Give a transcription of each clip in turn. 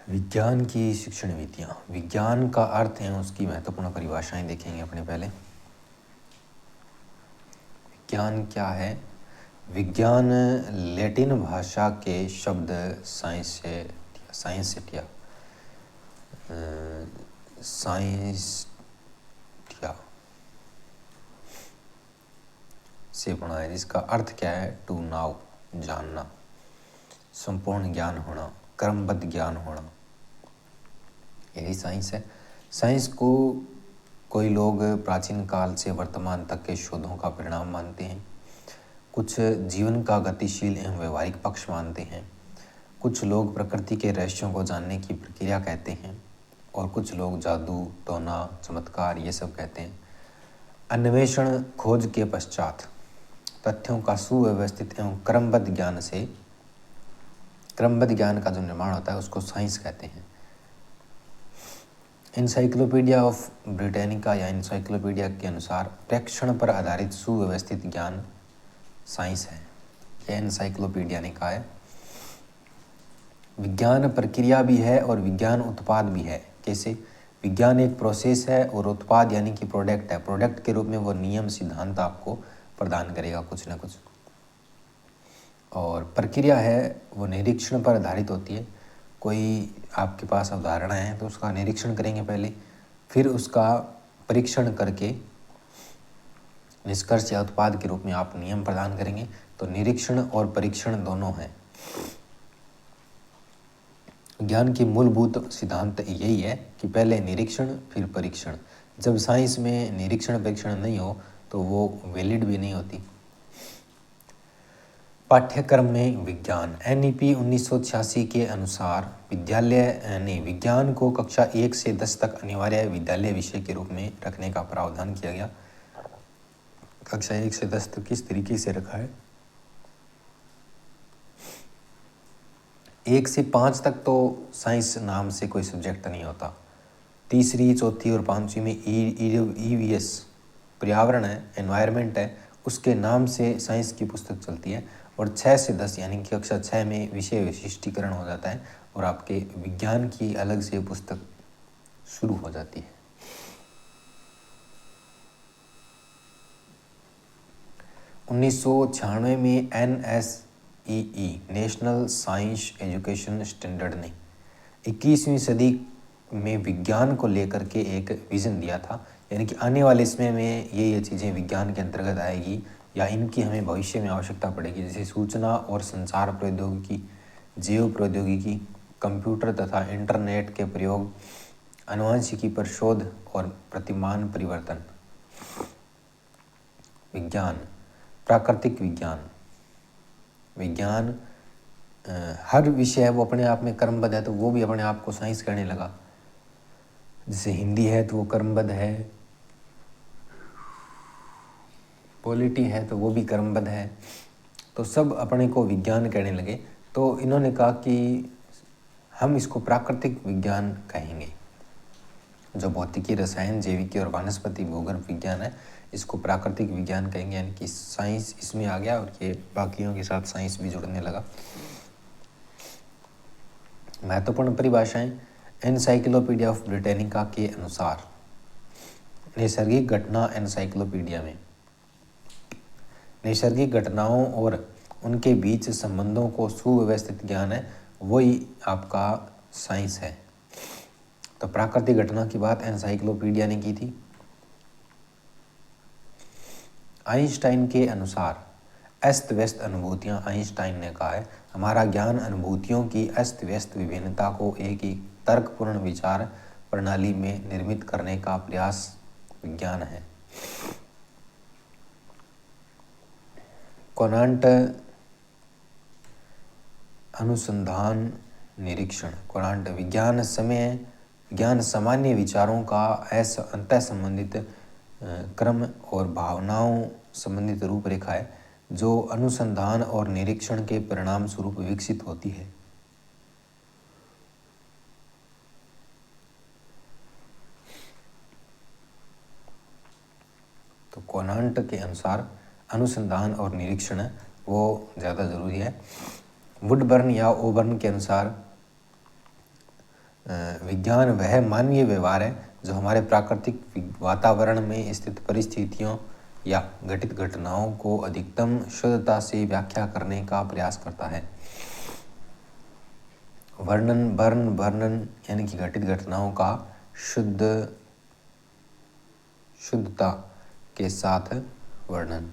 विज्ञान की शिक्षण विधियाँ। विज्ञान का अर्थ है उसकी महत्वपूर्ण परिभाषाएं देखेंगे अपने पहले। विज्ञान क्या है? विज्ञान लैटिन भाषा के शब्द साइंसिटिया से बना है, जिसका अर्थ क्या है? टू नाउ, जानना, संपूर्ण ज्ञान होना, क्रमबद्ध ज्ञान होना, यही साइंस है। साइंस को कोई लोग प्राचीन काल से वर्तमान तक के शोधों का परिणाम मानते हैं, कुछ जीवन का गतिशील एवं व्यवहारिक पक्ष मानते हैं, कुछ लोग प्रकृति के रहस्यों को जानने की प्रक्रिया कहते हैं, और कुछ लोग जादू, टोना, चमत्कार ये सब कहते हैं। अन्वेषण, खोज के पश्चात तथ्यों का सुव्यवस्थित एवं क्रमबद्ध ज्ञान का जो निर्माण होता है उसको साइंस कहते हैं। एनसाइक्लोपीडिया ऑफ ब्रिटानिका या एनसाइक्लोपीडिया के अनुसार प्रेक्षण पर आधारित सुव्यवस्थित ज्ञान साइंस है। यह एनसाइक्लोपीडिया ने कहा है। विज्ञान प्रक्रिया भी है और विज्ञान उत्पाद भी है। कैसे? विज्ञान एक प्रोसेस है और उत्पाद यानी कि प्रोडक्ट है। प्रोडक्ट के रूप में वो नियम सिद्धांत आपको प्रदान करेगा कुछ ना कुछ। और प्रक्रिया है वो निरीक्षण पर आधारित होती है। कोई आपके पास अवधारणा है तो उसका निरीक्षण करेंगे पहले, फिर उसका परीक्षण करके निष्कर्ष या उत्पाद के रूप में आप नियम प्रदान करेंगे। तो निरीक्षण और परीक्षण दोनों हैं। ज्ञान की मूलभूत सिद्धांत यही है कि पहले निरीक्षण फिर परीक्षण। जब साइंस में निरीक्षण परीक्षण नहीं हो तो वो वैलिड भी नहीं होती। पाठ्यक्रम में विज्ञान। NEP 1986 के अनुसार विद्यालय ने विज्ञान को कक्षा 1 से 10 तक अनिवार्य विद्यालय विषय के रूप में रखने का प्रावधान किया गया। कक्षा 1 से 10 तक किस तरीके से रखा है? 1 से 5 तक तो साइंस नाम से कोई सब्जेक्ट नहीं होता। तीसरी, चौथी और पांचवी में EVS पर्यावरण है, एनवायरनमेंट है, उसके नाम से साइंस की पुस्तक चलती है। और 6 से 10 यानी कि कक्षा 6 में विषय विशिष्टीकरण हो जाता है और आपके विज्ञान की अलग से पुस्तक शुरू हो जाती है। (1996) में NSEE national science education standard ने 21वीं सदी में विज्ञान को लेकर के एक विज़न दिया था, यानी कि आने वाले समय में ये चीज़ें विज्ञान के अंतर्गत आएगी या इनकी हमें भविष्य में आवश्यकता पड़ेगी। जैसे सूचना और संचार प्रौद्योगिकी, जैव प्रौद्योगिकी, कंप्यूटर तथा इंटरनेट के प्रयोग, आनुवंशिकी पर शोध और प्रतिमान परिवर्तन। विज्ञान, प्राकृतिक विज्ञान हर विषय है वो अपने आप में क्रमबद्ध है तो वो भी अपने आप को साइंस कहने लगा। जैसे हिंदी है तो वो क्रमबद्ध है, पॉलिटी है तो वो भी क्रमबद्ध है, तो सब अपने को विज्ञान कहने लगे। तो इन्होंने कहा कि हम इसको प्राकृतिक विज्ञान कहेंगे। जो भौतिकी, रसायन, जैविकी और वनस्पति भूगर्भ विज्ञान है इसको प्राकृतिक विज्ञान कहेंगे, यानी कि साइंस इसमें आ गया और ये बाकियों के साथ साइंस भी जुड़ने लगा। महत्वपूर्ण परिभाषाएं। एनसाइक्लोपीडिया ऑफ ब्रिटानिका के अनुसार नैसर्गिक घटना एनसाइक्लोपीडिया में नैसर्गिक घटनाओं और उनके बीच संबंधों को सुव्यवस्थित ज्ञान है, वही आपका साइंस है। तो प्राकृतिक घटना की बात एनसाइक्लोपीडिया ने की थी। आइंस्टाइन के अनुसार अस्त व्यस्त अनुभूतियाँ। आइंस्टाइन ने कहा है हमारा ज्ञान अनुभूतियों की अस्त व्यस्त विभिन्नता को एक ही तर्कपूर्ण विचार प्रणाली में निर्मित करने का प्रयास विज्ञान है। कोनांट अनुसंधान निरीक्षण। कोनांट विज्ञान सामान्य विचारों का अंतः संबंधित क्रम और भावनाओं संबंधित रूपरेखा है जो अनुसंधान और निरीक्षण के परिणाम स्वरूप विकसित होती है। तो कोनांट के अनुसार अनुसंधान और निरीक्षण वो ज़्यादा ज़रूरी है। वुडबर्न या ओबर्न के अनुसार विज्ञान वह मानवीय व्यवहार है जो हमारे प्राकृतिक वातावरण में स्थित परिस्थितियों या घटित घटनाओं को अधिकतम शुद्धता से व्याख्या करने का प्रयास करता है। वर्णन यानी कि घटित घटनाओं का शुद्धता के साथ वर्णन।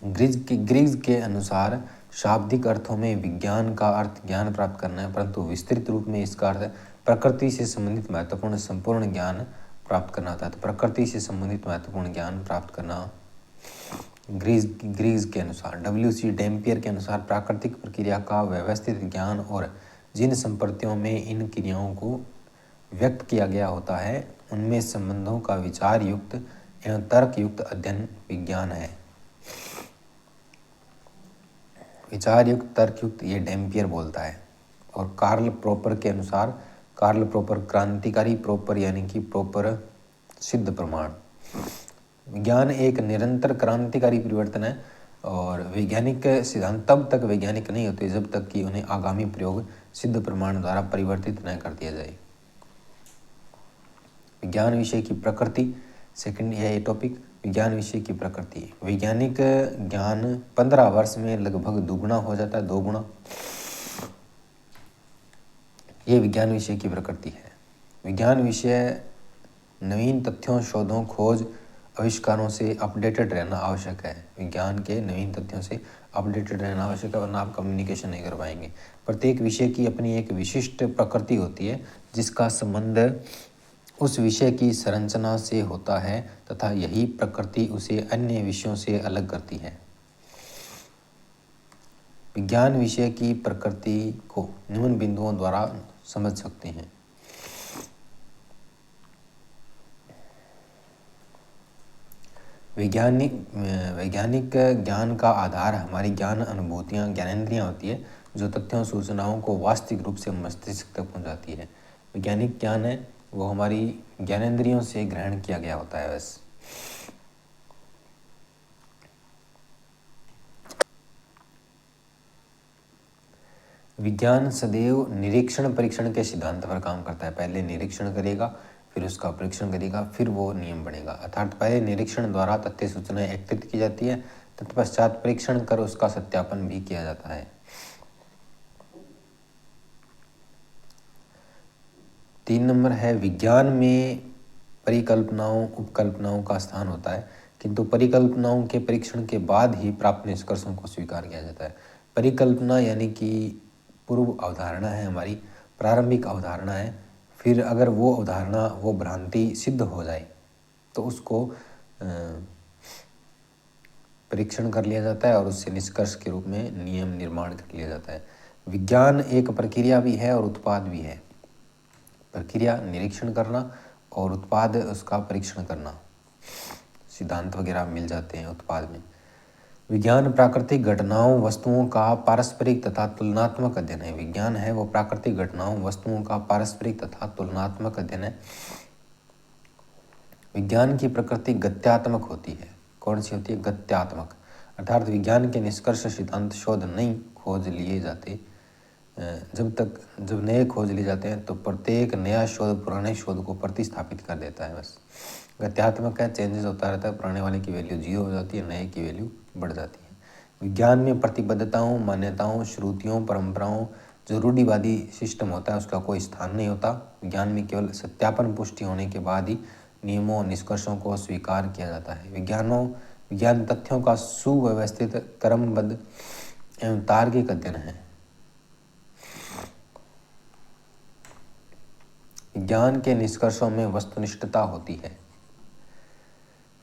ग्रीग्स के अनुसार शाब्दिक अर्थों में विज्ञान का अर्थ ज्ञान प्राप्त करना है, परंतु विस्तृत रूप में इसका अर्थ प्रकृति से संबंधित महत्वपूर्ण संपूर्ण ज्ञान प्राप्त करना होता है। तो प्रकृति से संबंधित महत्वपूर्ण ज्ञान प्राप्त करना ग्रीग्स के अनुसार। W.C. डैम्पियर के अनुसार प्राकृतिक प्रक्रिया का व्यवस्थित ज्ञान और जिन संपत्तियों में इन क्रियाओं को व्यक्त किया गया होता है उनमें संबंधों का विचार युक्त एवं तर्क युक्त अध्ययन विज्ञान है। विचार युक्त तर्क युक्त ये डैम्पियर बोलता है। और कार्ल प्रॉपर के अनुसार, कार्ल प्रॉपर क्रांतिकारी प्रॉपर यानी कि प्रॉपर सिद्ध प्रमाण। विज्ञान एक निरंतर क्रांतिकारी परिवर्तन है और वैज्ञानिक सिद्धांत तब तक वैज्ञानिक नहीं होते जब तक कि उन्हें आगामी प्रयोग सिद्ध प्रमाण द्वारा परिवर्तित न कर दिया जाए। विज्ञान विषय की प्रकृति, सेकंड यह टॉपिक विज्ञान विषय की प्रकृति। वैज्ञानिक ज्ञान 15 वर्ष में लगभग दुगुना हो जाता है, 2 गुना। ये विज्ञान विषय की प्रकृति है। विज्ञान विषय नवीन तथ्यों, शोधों, खोज, आविष्कारों से अपडेटेड रहना आवश्यक है। विज्ञान के नवीन तथ्यों से अपडेटेड रहना आवश्यक है, वरना आप कम्युनिकेशन नहीं कर पाएंगे। प्रत्येक विषय की अपनी एक विशिष्ट प्रकृति होती है जिसका संबंध उस विषय की संरचना से होता है तथा यही प्रकृति उसे अन्य विषयों से अलग करती है। विज्ञान विषय की प्रकृति को निम्न बिंदुओं द्वारा समझ सकते हैं। वैज्ञानिक ज्ञान का आधार हमारी ज्ञान अनुभूतियाँ, ज्ञानेंद्रियाँ होती है जो तथ्यों, सूचनाओं को वास्तविक रूप से मस्तिष्क तक पहुँचाती है। वैज्ञानिक ज्ञान है वो हमारी ज्ञानेंद्रियों से ग्रहण किया गया होता है। बस विज्ञान सदैव निरीक्षण परीक्षण के सिद्धांत पर काम करता है। पहले निरीक्षण करेगा, फिर उसका परीक्षण करेगा, फिर वो नियम बनेगा। अर्थात पहले निरीक्षण द्वारा तथ्य सूचनाएं एकत्रित की जाती है, तत्पश्चात परीक्षण कर उसका सत्यापन भी किया जाता है। 3 नंबर है विज्ञान में परिकल्पनाओं, उपकल्पनाओं का स्थान होता है, किंतु परिकल्पनाओं के परीक्षण के बाद ही प्राप्त निष्कर्षों को स्वीकार किया जाता है। परिकल्पना यानी कि पूर्व अवधारणा है, हमारी प्रारंभिक अवधारणा है। फिर अगर वो अवधारणा, वो भ्रांति सिद्ध हो जाए तो उसको परीक्षण कर लिया जाता है और उससे निष्कर्ष के रूप में नियम निर्माण कर लिया जाता है। विज्ञान एक प्रक्रिया भी है और उत्पाद भी है। प्रक्रिया निरीक्षण करना और उत्पाद उसका परीक्षण करना, सिद्धांत वगैरह मिल जाते हैं उत्पाद में। विज्ञान प्राकृतिक घटनाओं, वस्तुओं का पारस्परिक तथा तुलनात्मक अध्ययन है। विज्ञान है वो प्राकृतिक घटनाओं, वस्तुओं का पारस्परिक तथा तुलनात्मक अध्ययन है। विज्ञान की प्रकृति गत्यात्मक होती है। कौन सी होती है? गत्यात्मक। अर्थात विज्ञान के निष्कर्ष, सिद्धांत, शोध नई खोज लिए जाते, जब नए खोज लिए जाते हैं तो प्रत्येक नया शोध पुराने शोध को प्रतिस्थापित कर देता है। बस गत्यात्मक है, चेंजेस होता रहता है। पुराने वाले की वैल्यू 0 हो जाती है, नए की वैल्यू बढ़ जाती है। विज्ञान में प्रतिबद्धताओं, मान्यताओं, श्रुतियों, परंपराओं, जो रूढ़िवादी सिस्टम होता है उसका कोई स्थान नहीं होता। विज्ञान में केवल सत्यापन पुष्टि होने के बाद ही नियमों और निष्कर्षों को स्वीकार किया जाता है। विज्ञान तथ्यों का सुव्यवस्थित, क्रमबद्ध एवं तार्किक अध्ययन है। विज्ञान के निष्कर्षों में वस्तुनिष्ठता होती है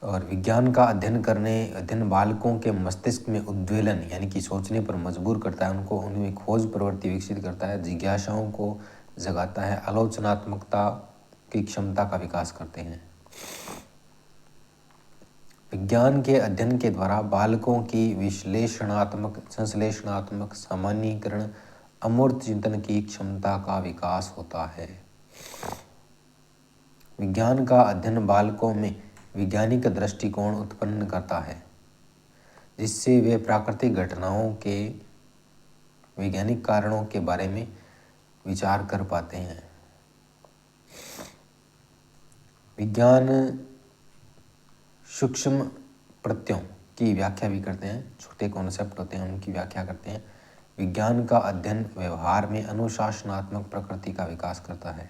और विज्ञान का अध्ययन बालकों के मस्तिष्क में उद्वेलन यानी कि सोचने पर मजबूर करता है, उनमें खोज प्रवृत्ति विकसित करता है, जिज्ञासाओं को जगाता है, आलोचनात्मकता की क्षमता का विकास करते हैं। विज्ञान के अध्ययन के द्वारा बालकों की विश्लेषणात्मक, संश्लेषणात्मक, सामान्यीकरण, अमूर्त चिंतन की क्षमता का विकास होता है। विज्ञान का अध्ययन बालकों में वैज्ञानिक दृष्टिकोण उत्पन्न करता है जिससे वे प्राकृतिक घटनाओं के वैज्ञानिक कारणों के बारे में विचार कर पाते हैं। विज्ञान सूक्ष्म प्रत्ययों की व्याख्या भी करते हैं, छोटे कॉन्सेप्ट होते हैं उनकी व्याख्या करते हैं। विज्ञान का अध्ययन व्यवहार में अनुशासनात्मक प्रकृति का विकास करता है।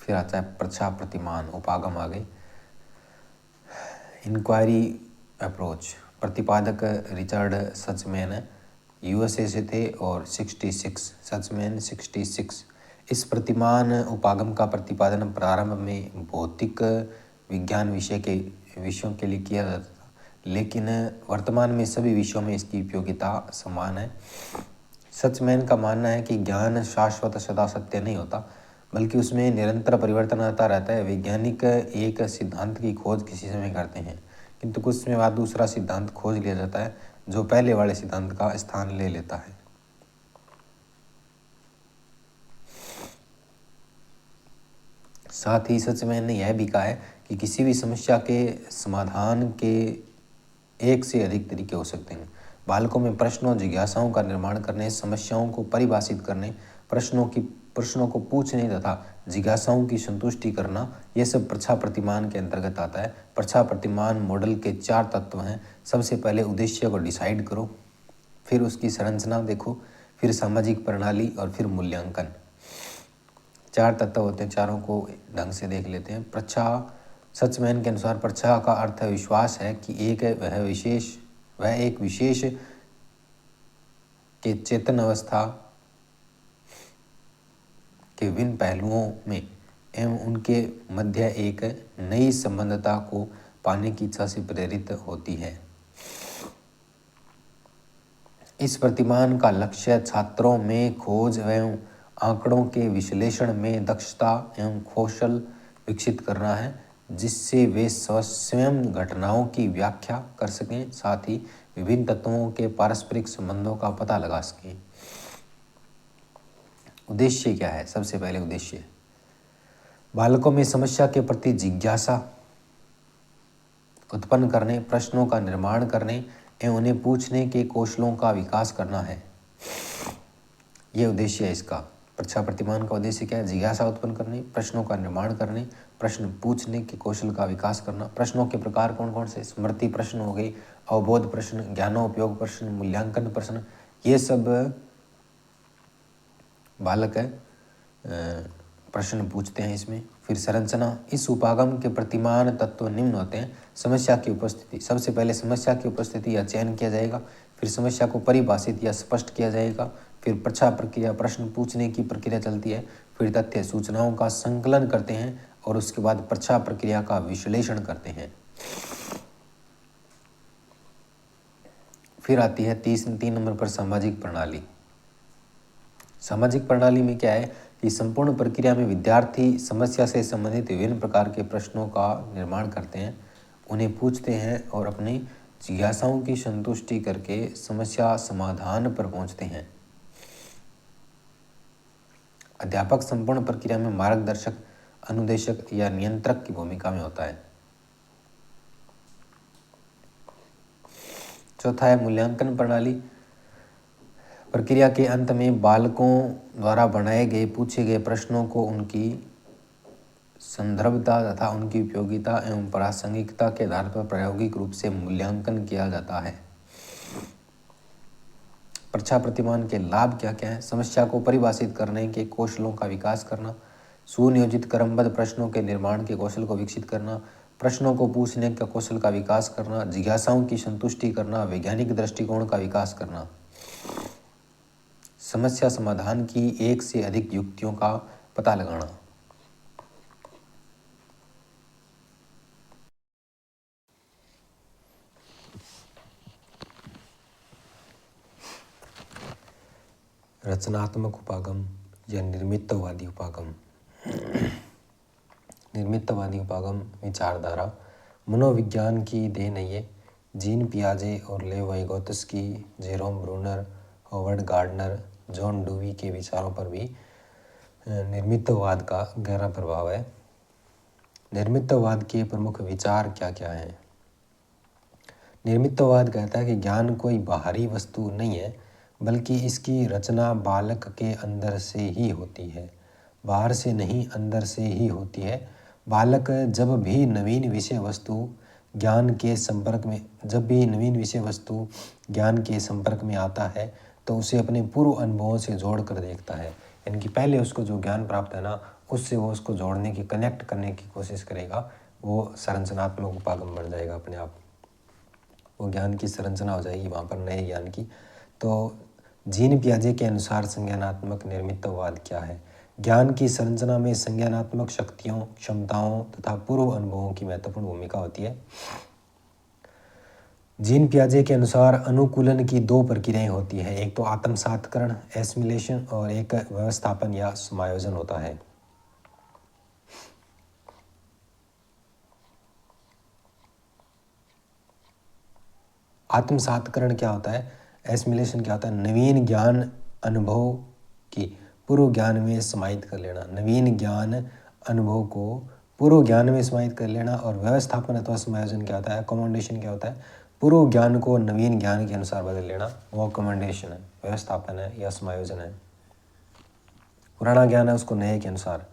फिर आता है प्रच्छा प्रतिमान उपागम आगे। Inquiry approach. प्रतिपादक रिचर्ड सचमैन यूएसए से थे और 66 सचमैन 66। इस प्रतिमान उपागम का प्रतिपादन प्रारंभ में भौतिक विज्ञान विषयों के लिए किया जाता था, लेकिन वर्तमान में सभी विषयों में इसकी उपयोगिता समान है। सचमैन का मानना है कि ज्ञान शाश्वत सदा सत्य नहीं होता, बल्कि उसमें निरंतर परिवर्तन आता रहता है। वैज्ञानिक एक सिद्धांत की खोज किसी समय करते हैं, किंतु कुछ समय बाद दूसरा सिद्धांत खोज लिया जाता है जो पहले वाले सिद्धांत का स्थान ले लेता है। साथ ही सचमैन ने यह भी कहा है कि किसी भी समस्या के समाधान के एक से अधिक तरीके हो सकते हैं। बालकों में प्रश्नों जिज्ञासाओं का निर्माण करने, समस्याओं को परिभाषित करने, प्रश्नों को पूछने तथा जिज्ञासाओं की संतुष्टि करना, यह सब प्रच्छा प्रतिमान के अंतर्गत आता है। प्रच्छा प्रतिमान मॉडल के 4 तत्व हैं। सबसे पहले उद्देश्य को डिसाइड करो, फिर उसकी संरचना देखो, फिर सामाजिक प्रणाली और फिर मूल्यांकन। 4 तत्व होते हैं, चारों को ढंग से देख लेते हैं। प्रच्छा सचमैन के अनुसार प्रच्छा का अर्थ विश्वास है कि वह एक विशेष के चेतन अवस्था के विभिन्न पहलुओं में एवं उनके मध्य एक नई संबंधता को पाने की इच्छा से प्रेरित होती है। इस प्रतिमान का लक्ष्य छात्रों में खोज एवं आंकड़ों के विश्लेषण में दक्षता एवं कौशल विकसित करना है, जिससे वे स्वयं घटनाओं की व्याख्या कर सकें, साथ ही विभिन्न तत्वों के पारस्परिक संबंधों का पता लगा सकें। उद्देश्य क्या है? सबसे पहले उद्देश्य बालकों में समस्या के प्रति जिज्ञासा उत्पन्न करने, प्रश्नों का निर्माण करने एवं उन्हें पूछने के कौशलों का विकास करना है। यह उद्देश्य है इसका। प्रच्छा प्रतिमान का उद्देश्य क्या है? जिज्ञासा उत्पन्न करने, प्रश्नों का निर्माण करने, प्रश्न पूछने के कौशल का विकास करना। प्रश्नों के प्रकार कौन कौन से? स्मृति प्रश्न हो गए, अवबोध प्रश्न, ज्ञानोपयोग प्रश्न, मूल्यांकन प्रश्न, ये सब बालक प्रश्न पूछते हैं इसमें। फिर संरचना। इस उपागम के प्रतिमान तत्व निम्न होते हैं। समस्या की उपस्थिति। सबसे पहले समस्या की उपस्थिति या चयन किया जाएगा, फिर समस्या को परिभाषित या स्पष्ट किया जाएगा, फिर प्रच्छा प्रक्रिया, प्रश्न पूछने की प्रक्रिया चलती है, फिर तथ्य सूचनाओं का संकलन करते हैं और उसके बाद प्रच्छा प्रक्रिया का विश्लेषण करते हैं। फिर आती है 3 नंबर पर सामाजिक प्रणाली। सामाजिक प्रणाली में क्या है कि संपूर्ण प्रक्रिया में विद्यार्थी समस्या से संबंधित विभिन्न प्रकार के प्रश्नों का निर्माण करते हैं, उन्हें पूछते हैं और अपनी जिज्ञासाओं की संतुष्टि करके समस्या समाधान पर पहुंचते हैं। अध्यापक संपूर्ण प्रक्रिया में मार्गदर्शक, अनुदेशक या नियंत्रक की भूमिका में होता है। चौथा है मूल्यांकन प्रणाली। प्रक्रिया के अंत में बालकों द्वारा बनाए गए पूछे गए प्रश्नों को उनकी संदर्भता तथा उनकी उपयोगिता एवं प्रासंगिकता के आधार पर प्रायोगिक रूप से मूल्यांकन किया जाता है। प्रच्छा प्रतिमान के लाभ क्या क्या है? समस्या को परिभाषित करने के कौशलों का विकास करना, सुनियोजित क्रमबद्ध प्रश्नों के निर्माण के कौशल को विकसित करना, प्रश्नों को पूछने के कौशल का विकास करना, जिज्ञासाओं की संतुष्टि करना, वैज्ञानिक दृष्टिकोण का विकास करना, समस्या समाधान की एक से अधिक युक्तियों का पता लगाना। रचनात्मक उपागम या निर्मितवादी उपागम। निर्मितवादी उपागम विचारधारा मनोविज्ञान की देन है। ये जीन पियाजे और Lev Vygotsky, Jerome Bruner, Howard Gardner, John Dewey के विचारों पर भी निर्मितवाद का गहरा प्रभाव है। निर्मितवाद के प्रमुख विचार क्या क्या हैं? निर्मितवाद कहता है कि ज्ञान कोई बाहरी वस्तु नहीं है, बल्कि इसकी रचना बालक के अंदर से ही होती है, बाहर से नहीं, अंदर से ही होती है। बालक जब भी नवीन विषय वस्तु ज्ञान के संपर्क में आता है तो उसे अपने पूर्व अनुभवों से जोड़ कर देखता है। यानी कि पहले उसको जो ज्ञान प्राप्त है ना, उससे वो उसको जोड़ने की, कनेक्ट करने की कोशिश करेगा, वो संरचनात्मक उपागम बन जाएगा अपने आप। वो ज्ञान की संरचना हो जाएगी वहाँ पर, नए ज्ञान की। तो जीन पियाजे के अनुसार संज्ञानात्मक निर्मितवाद क्या है? ज्ञान की संरचना में संज्ञानात्मक शक्तियों, क्षमताओं तथा पूर्व अनुभवों की महत्वपूर्ण भूमिका होती है। जीन पियाजे के अनुसार अनुकूलन की दो प्रक्रियाएं होती है, एक तो आत्मसातकरण एसिमिलेशन और एक व्यवस्थापन या समायोजन होता है। आत्मसातकरण क्या होता है, एसिमिलेशन क्या होता है? नवीन ज्ञान अनुभव की पूर्व ज्ञान में समाहित कर लेना, नवीन ज्ञान अनुभव को पूर्व ज्ञान में समाहित कर लेना। और व्यवस्थापन अथवा समायोजन क्या होता है, अकोमोडेशन क्या होता है? पूर्व ज्ञान को नवीन ज्ञान के अनुसार बदल लेना, वो अकोमोडेशन है, व्यवस्थापन है या समायोजन है। पुराना ज्ञान है उसको नए के अनुसार।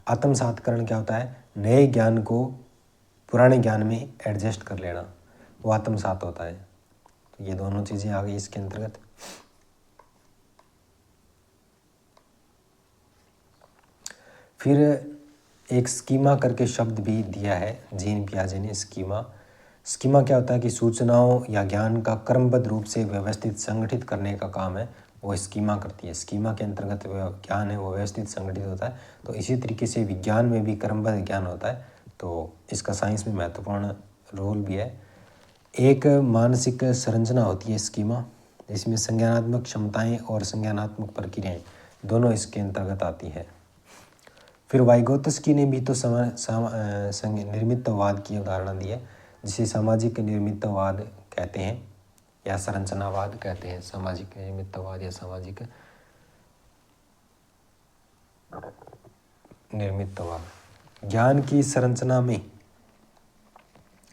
आत्मसातकरण क्या होता है? नए ज्ञान को पुराने ज्ञान में एडजस्ट कर लेना, वो आत्मसात होता है। तो ये दोनों चीज़ें आ गई इसके अंतर्गत। फिर एक स्कीमा करके शब्द भी दिया है जीन पियाजे ने, स्कीमा। स्कीमा क्या होता है कि सूचनाओं या ज्ञान का क्रमबद्ध रूप से व्यवस्थित संगठित करने का काम है, वो स्कीमा करती है। स्कीमा के अंतर्गत ज्ञान है वो व्यवस्थित संगठित होता है। तो इसी तरीके से विज्ञान में भी क्रमबद्ध ज्ञान होता है, तो इसका साइंस में महत्वपूर्ण रोल भी है। एक मानसिक संरचना होती है स्कीमा, इसमें संज्ञानात्मक क्षमताएं और संज्ञानात्मक प्रक्रियाएं दोनों इसके अंतर्गत आती है। फिर वाइगोत्स्की ने भी तो निर्मितवाद की अवधारणा दी है, जिसे सामाजिक निर्मितवाद कहते हैं या संरचनावाद कहते हैं। सामाजिक निर्मितवाद या सामाजिक निर्मितवाद। ज्ञान की संरचना में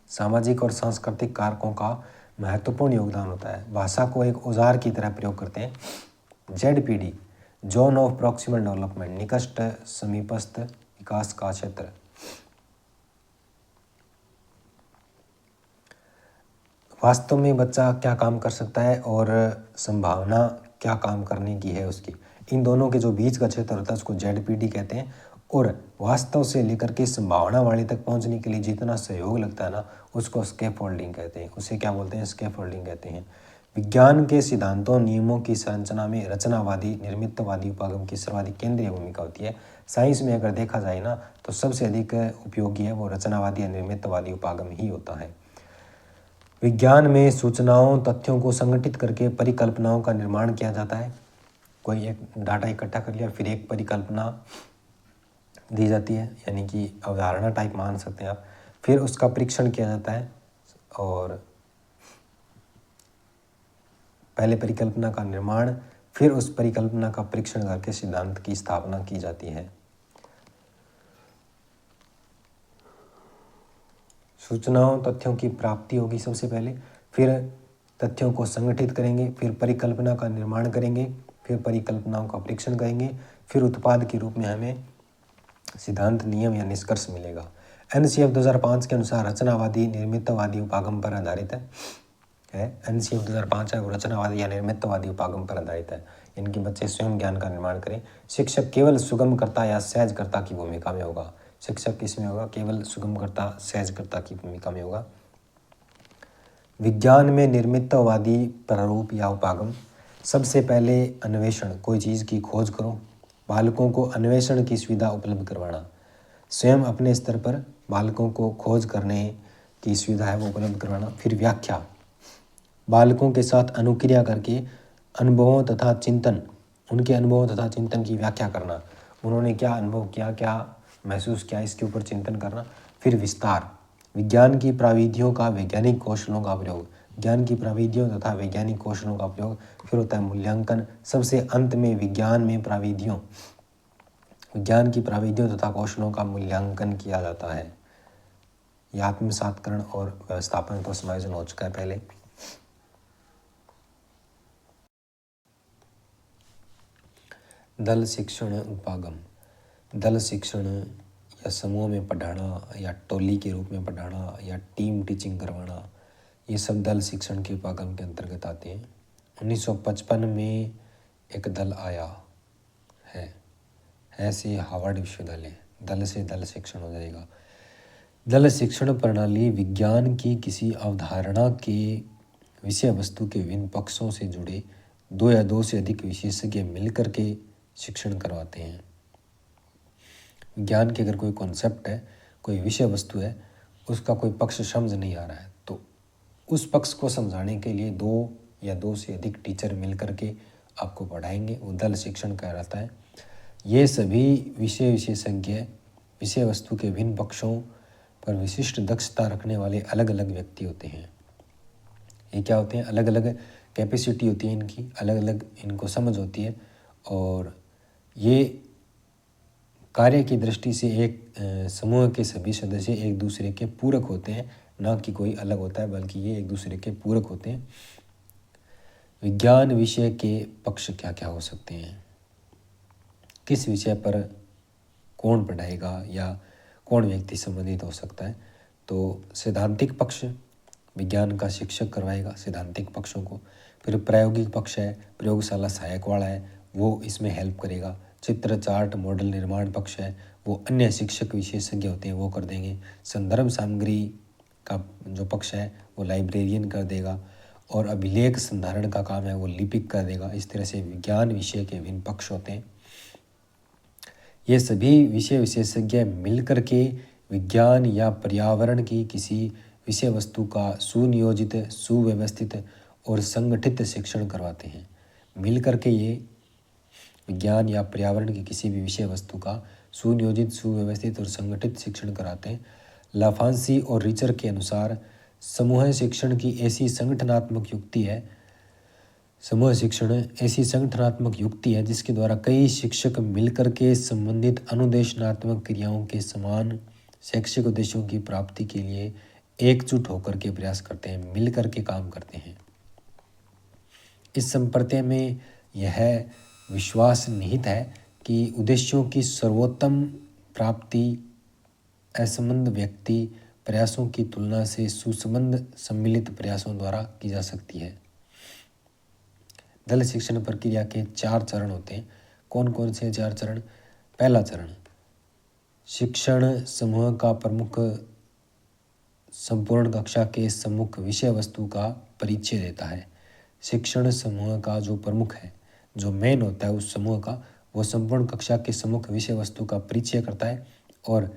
सामाजिक और सांस्कृतिक कारकों का महत्वपूर्ण योगदान होता है। भाषा को एक औजार की तरह प्रयोग करते हैं। ZPD, zone of proximal development, निकट समीपस्थ विकास का क्षेत्र। वास्तव में बच्चा क्या काम कर सकता है और संभावना क्या काम करने की है उसकी, इन दोनों के जो बीच का क्षेत्र होता है उसको ZPD कहते हैं। और वास्तव से लेकर के संभावना वाले तक पहुंचने के लिए जितना सहयोग लगता है ना, उसको स्कैफोल्डिंग कहते हैं। उसे क्या बोलते हैं? स्कैफोल्डिंग कहते हैं। विज्ञान के सिद्धांतों नियमों की संरचना में रचनावादी निर्मितवादी उपागम की सर्वाधिक केंद्रीय भूमिका होती है। साइंस में अगर देखा जाए ना, तो सबसे अधिक उपयोगी है वो रचनावादी या निर्मितवादी उपागम ही होता है। विज्ञान में सूचनाओं, तथ्यों को संगठित करके परिकल्पनाओं का निर्माण किया जाता है। कोई एक डाटा इकट्ठा कर लिया, फिर एक परिकल्पना दी जाती है, यानी कि अवधारणा टाइप मान सकते हैं आप। फिर उसका परीक्षण किया जाता है और पहले परिकल्पना का निर्माण, फिर उस परिकल्पना का परीक्षण करके सिद्धांत की स्थापना की जाती है। सूचनाओं, तथ्यों की प्राप्ति होगी सबसे पहले, फिर तथ्यों को संगठित करेंगे, फिर परिकल्पना का निर्माण करेंगे, फिर परिकल्पनाओं का परीक्षण करेंगे, फिर उत्पाद के रूप में हमें सिद्धांत, नियम या निष्कर्ष मिलेगा। NCF 2005 के अनुसार रचनावादी निर्मितवादी उपागम पर आधारित है। NCF 2005 है वो रचनावादी या निर्मितवादी उपागम पर आधारित है। इनके बच्चे स्वयं ज्ञान का निर्माण करें। शिक्षक केवल सुगमकर्ता या सहजकर्ता की भूमिका में होगा। शिक्षक किसमें होगा? केवल सुगमकर्ता, सहजकर्ता की भूमिका में होगा। विज्ञान में निर्मितवादी प्रारूप या उपागम। सबसे पहले अन्वेषण, कोई चीज़ की खोज करो। बालकों को अन्वेषण की सुविधा उपलब्ध करवाना, स्वयं अपने स्तर पर बालकों को खोज करने की सुविधा है वो उपलब्ध करवाना। फिर व्याख्या, बालकों के साथ अनुक्रिया करके अनुभवों तथा चिंतन, उनके अनुभवों तथा चिंतन की व्याख्या करना। उन्होंने क्या अनुभव किया, क्या महसूस किया, इसके ऊपर चिंतन करना। फिर विस्तार, विज्ञान की प्रविधियों का वैज्ञानिक कौशलों का प्रयोग, ज्ञान की प्रविधियों तथा वैज्ञानिक कौशलों का प्रयोग। फिर होता है मूल्यांकन। सबसे अंत में विज्ञान की प्रविधियों तथा कौशलों का मूल्यांकन किया जाता है। ये आत्मसातकरण और व्यवस्थापन तो समायोजन हो चुका है पहले। दल शिक्षण उपागम। दल शिक्षण या समूह में पढ़ाना या टोली के रूप में पढ़ाना या टीम टीचिंग करवाना, ये सब दल शिक्षण के उपागम के अंतर्गत आते हैं। 1955 में एक दल आया है से हार्वर्ड विश्वविद्यालय, दल से दल शिक्षण हो जाएगा। दल शिक्षण प्रणाली विज्ञान की किसी अवधारणा के विषय वस्तु के विभिन्न पक्षों से जुड़े दो या दो से अधिक विशेषज्ञ मिलकर के शिक्षण करवाते हैं। विज्ञान के अगर कोई कॉन्सेप्ट है, कोई विषय वस्तु है, उसका कोई पक्ष समझ नहीं आ रहा है, तो उस पक्ष को समझाने के लिए दो या दो से अधिक टीचर मिलकर के आपको पढ़ाएंगे, वो दल शिक्षण कहलाता है। ये सभी विषय विशेषज्ञ विषय वस्तु के विभिन्न पक्षों पर विशिष्ट दक्षता रखने वाले अलग अलग व्यक्ति होते हैं। ये क्या होते हैं? अलग अलग कैपेसिटी होती है इनकी, अलग अलग इनको समझ होती है, और ये कार्य की दृष्टि से एक समूह के सभी सदस्य एक दूसरे के पूरक होते हैं, ना कि कोई अलग होता है, बल्कि ये एक दूसरे के पूरक होते हैं। विज्ञान विषय के पक्ष क्या क्या हो सकते हैं? किस विषय पर कौन पढ़ाएगा या कौन व्यक्ति संबंधित हो सकता है? तो सैद्धांतिक पक्ष, विज्ञान का शिक्षक करवाएगा सैद्धांतिक पक्षों को। फिर प्रायोगिक पक्ष है, प्रयोगशाला सहायक वाला है, वो इसमें हेल्प करेगा। चित्र चार्ट मॉडल निर्माण पक्ष है, वो अन्य शिक्षक विशेषज्ञ होते हैं वो कर देंगे। संदर्भ सामग्री का जो पक्ष है वो लाइब्रेरियन कर देगा, और अभिलेख संधारण का काम है वो लिपिक कर देगा। इस तरह से विज्ञान विषय के विभिन्न पक्ष होते हैं। ये सभी विषय विशेषज्ञ मिलकर के विज्ञान या पर्यावरण की किसी विषय वस्तु का सुनियोजित, सुव्यवस्थित और संगठित शिक्षण करवाते हैं। मिलकर के ये विज्ञान या पर्यावरण की किसी भी विषय वस्तु का सुनियोजित, सुव्यवस्थित और संगठित शिक्षण कराते हैं। लाफांसी और रिचर के अनुसार समूह शिक्षण की ऐसी संगठनात्मक युक्ति है, समूह शिक्षण ऐसी संगठनात्मक युक्ति है जिसके द्वारा कई शिक्षक मिलकर के संबंधित अनुदेशनात्मक क्रियाओं के समान शैक्षिक उद्देश्यों की प्राप्ति के लिए एकजुट होकर के प्रयास करते हैं, मिलकर के काम करते हैं। इस संप्रत्यय में यह विश्वास निहित है कि उद्देश्यों की सर्वोत्तम प्राप्ति असंबद्ध व्यक्ति प्रयासों की तुलना से सुसंबद्ध सम्मिलित प्रयासों द्वारा की जा सकती है। दल शिक्षण प्रक्रिया के 4 चरण होते हैं। कौन कौन से 4 चरण? पहला चरण, शिक्षण समूह का प्रमुख संपूर्ण कक्षा के सम्मुख विषय वस्तु का परिचय देता है। शिक्षण समूह का जो प्रमुख है, जो मेन होता है उस समूह का, वो संपूर्ण कक्षा के सम्मुख विषय वस्तु का परिचय करता है और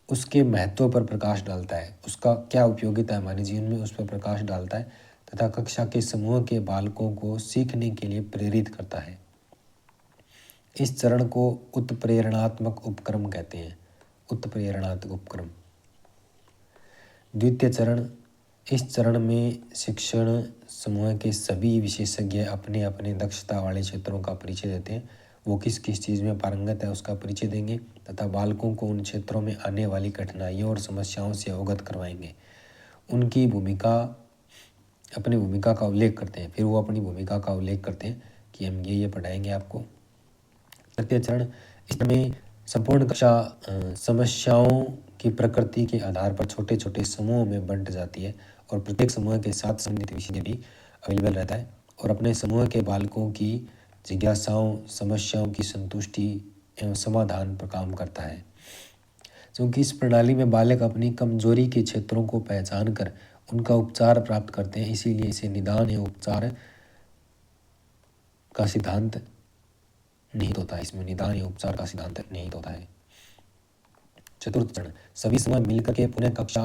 उसके महत्व पर प्रकाश डालता है, उसका क्या उपयोगिता है हमारे जीवन में उस पर प्रकाश डालता है, तथा कक्षा के समूह के बालकों को सीखने के लिए प्रेरित करता है। इस चरण को उत्प्रेरणात्मक उपक्रम कहते हैं। उत्प्रेरणात्मक उपक्रम। द्वितीय चरण, इस चरण में शिक्षण समूह के सभी विशेषज्ञ अपने अपने दक्षता वाले क्षेत्रों का परिचय देते हैं। वो किस किस चीज़ में पारंगत है उसका परिचय देंगे तथा बालकों को उन क्षेत्रों में आने वाली कठिनाइयों और समस्याओं से अवगत करवाएंगे। उनकी भूमिका, अपनी भूमिका का उल्लेख करते हैं। फिर वो अपनी भूमिका का उल्लेख करते हैं कि हम ये पढ़ाएंगे आपको। तृतीय चरण, इसमें संपूर्ण कक्षा समस्याओं की प्रकृति के आधार पर छोटे छोटे समूहों में बंट जाती है और प्रत्येक समूह के साथ संबंधित विषय भी अवेलेबल रहता है और अपने समूह के बालकों की जिज्ञासाओं, समस्याओं की संतुष्टि एवं समाधान पर काम करता है। क्योंकि इस प्रणाली में बालक अपनी कमजोरी के क्षेत्रों को पहचान कर उनका उपचार प्राप्त करते हैं, इसीलिए इसे निदान एवं उपचार का सिद्धांत निहित होता है। इसमें निदान एवं उपचार का सिद्धांत निहित होता है। चतुर्थ चरण, सभी समूह मिलकर के पुनः कक्षा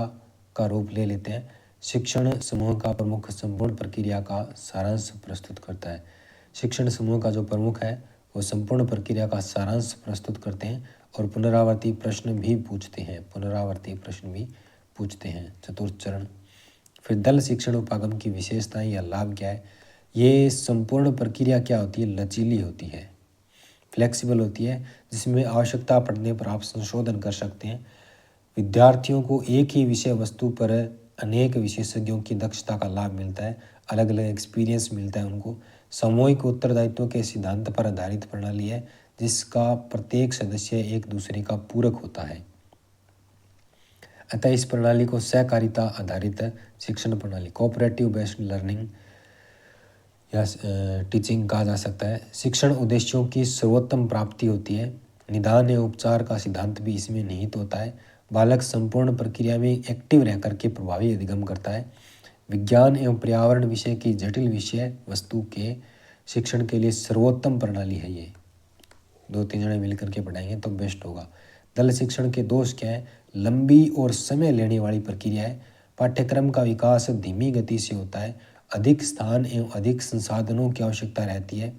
का रूप ले लेते हैं। शिक्षण समूह का प्रमुख संपूर्ण प्रक्रिया का सारांश प्रस्तुत करता है। शिक्षण समूह का जो प्रमुख है वो संपूर्ण प्रक्रिया का सारांश प्रस्तुत करते हैं और पुनरावर्ती प्रश्न भी पूछते हैं। चतुर्थ चरण। फिर दल शिक्षण उपागम की विशेषताएं या लाभ क्या है? ये संपूर्ण प्रक्रिया क्या होती है? लचीली होती है, फ्लेक्सिबल होती है, जिसमें आवश्यकता पड़ने पर आप संशोधन कर सकते हैं। विद्यार्थियों को एक ही विषय वस्तु पर अनेक विशेषज्ञों की दक्षता का लाभ मिलता है, अलग अलग एक्सपीरियंस मिलता है उनको। सामूहिक उत्तरदायित्व के सिद्धांत पर आधारित प्रणाली है जिसका प्रत्येक सदस्य एक दूसरे का पूरक होता है। अतः इस प्रणाली को सहकारिता आधारित शिक्षण प्रणाली, कोऑपरेटिव बेस्ड लर्निंग या टीचिंग कहा जा सकता है। शिक्षण उद्देश्यों की सर्वोत्तम प्राप्ति होती है। निदान एवं उपचार का सिद्धांत भी इसमें निहित होता है। बालक संपूर्ण प्रक्रिया में एक्टिव रह करके प्रभावी अधिगम करता है। विज्ञान एवं पर्यावरण विषय की जटिल विषय वस्तु के शिक्षण के लिए सर्वोत्तम प्रणाली है ये। 2-3 जने मिल करके पढ़ाएंगे तो बेस्ट होगा। दल शिक्षण के दोष क्या है? लंबी और समय लेने वाली प्रक्रिया है। पाठ्यक्रम का विकास धीमी गति से होता है। अधिक स्थान एवं अधिक संसाधनों की आवश्यकता रहती है।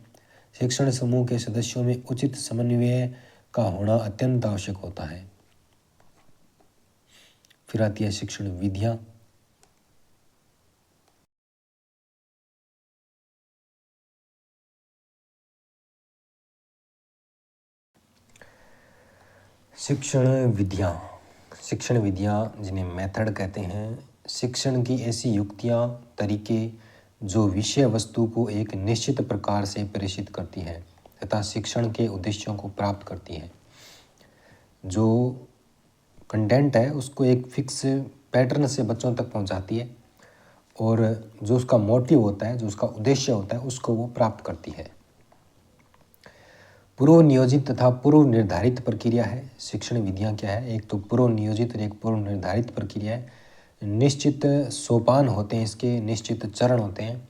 शिक्षण समूह के सदस्यों में उचित समन्वय का होना अत्यंत आवश्यक होता है। फिर आती है शिक्षण विधियां। शिक्षण विधियां जिन्हें मेथड कहते हैं, शिक्षण की ऐसी युक्तियां, तरीके जो विषय वस्तु को एक निश्चित प्रकार से प्रेषित करती हैं तथा शिक्षण के उद्देश्यों को प्राप्त करती हैं। जो कंटेंट है उसको एक फिक्स पैटर्न से बच्चों तक पहुंचाती है और जो उसका मोटिव होता है, जो उसका उद्देश्य होता है, उसको वो प्राप्त करती है। पूर्व नियोजित तथा पूर्व निर्धारित प्रक्रिया है। शिक्षण विधियां क्या है? एक तो पूर्व नियोजित और एक पूर्व निर्धारित प्रक्रिया है। निश्चित सोपान होते हैं, इसके निश्चित चरण होते हैं।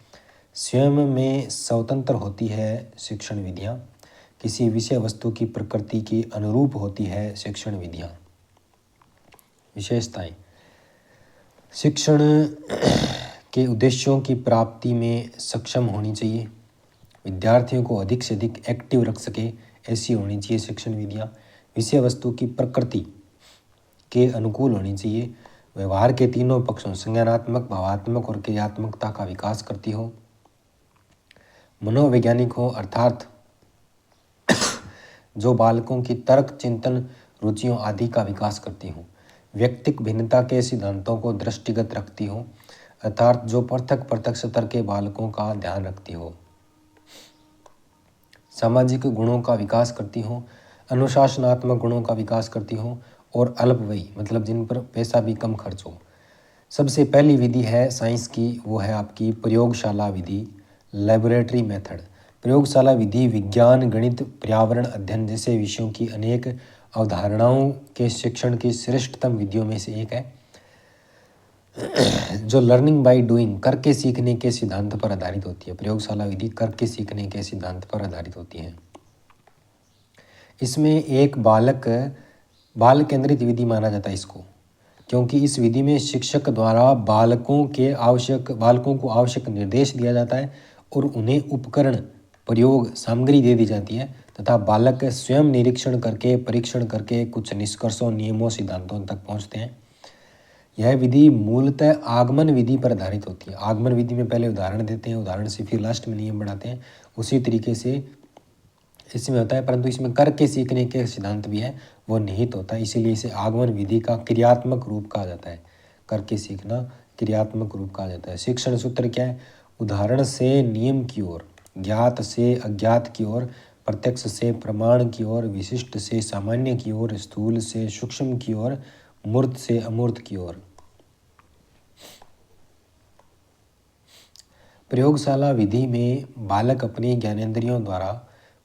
स्वयं में स्वतंत्र होती है शिक्षण विधियां। किसी विषय वस्तु की प्रकृति के अनुरूप होती है शिक्षण विधियां। विशेषताएं: शिक्षण के उद्देश्यों की प्राप्ति में सक्षम होनी चाहिए। विद्यार्थियों को अधिक से अधिक एक्टिव रख सके ऐसी होनी चाहिए शिक्षण विधियाँ। विषय वस्तु की प्रकृति के अनुकूल होनी चाहिए। व्यवहार के तीनों पक्षों संज्ञानात्मक, भावात्मक और क्रियात्मकता का विकास करती हो। मनोवैज्ञानिक हो, अर्थात जो बालकों की तर्क, चिंतन, रुचियों आदि का विकास करती हो। व्यक्तिक भिन्नता के सिद्धांतों को दृष्टिगत रखती हो, अर्थात जो पृथक पृथक स्तर के बालकों का ध्यान रखती हो। सामाजिक गुणों का विकास करती हो, अनुशासनात्मक गुणों का विकास करती हो और अल्पव्ययी मतलब जिन पर पैसा भी कम खर्च हो। सबसे पहली विधि है साइंस की, वो है आपकी प्रयोगशाला विधि, लेबोरेटरी मेथड। प्रयोगशाला विधि विज्ञान, गणित, पर्यावरण अध्ययन जैसे विषयों की अनेक अवधारणाओं के शिक्षण की श्रेष्ठतम विधियों में से एक है, जो लर्निंग बाय डूइंग, करके सीखने के सिद्धांत पर आधारित होती है। प्रयोगशाला विधि करके सीखने के सिद्धांत पर आधारित होती है। इसमें एक बाल केंद्रित विधि माना जाता है इसको, क्योंकि इस विधि में शिक्षक द्वारा बालकों को आवश्यक निर्देश दिया जाता है और उन्हें उपकरण, प्रयोग सामग्री दे दी जाती है तथा बालक स्वयं निरीक्षण करके, परीक्षण करके कुछ निष्कर्षों, नियमों, सिद्धांतों तक पहुँचते हैं। यह विधि मूलतः आगमन विधि पर आधारित होती है। आगमन विधि में पहले उदाहरण देते हैं, उदाहरण से फिर लास्ट में नियम बढ़ाते हैं। उसी तरीके से इसमें होता है, परंतु इसमें करके सीखने के सिद्धांत भी है, वो निहित होता है। इसीलिए इसे आगमन विधि का क्रियात्मक रूप कहा जाता है। करके सीखना क्रियात्मक रूप कहा जाता है। शिक्षण सूत्र क्या है? उदाहरण से नियम की ओर, ज्ञात से अज्ञात की ओर, प्रत्यक्ष से प्रमाण की ओर, विशिष्ट से सामान्य की ओर, स्थूल से सूक्ष्म की ओर, मूर्त से अमूर्त की ओर। प्रयोगशाला विधि में बालक अपने ज्ञानेंद्रियों द्वारा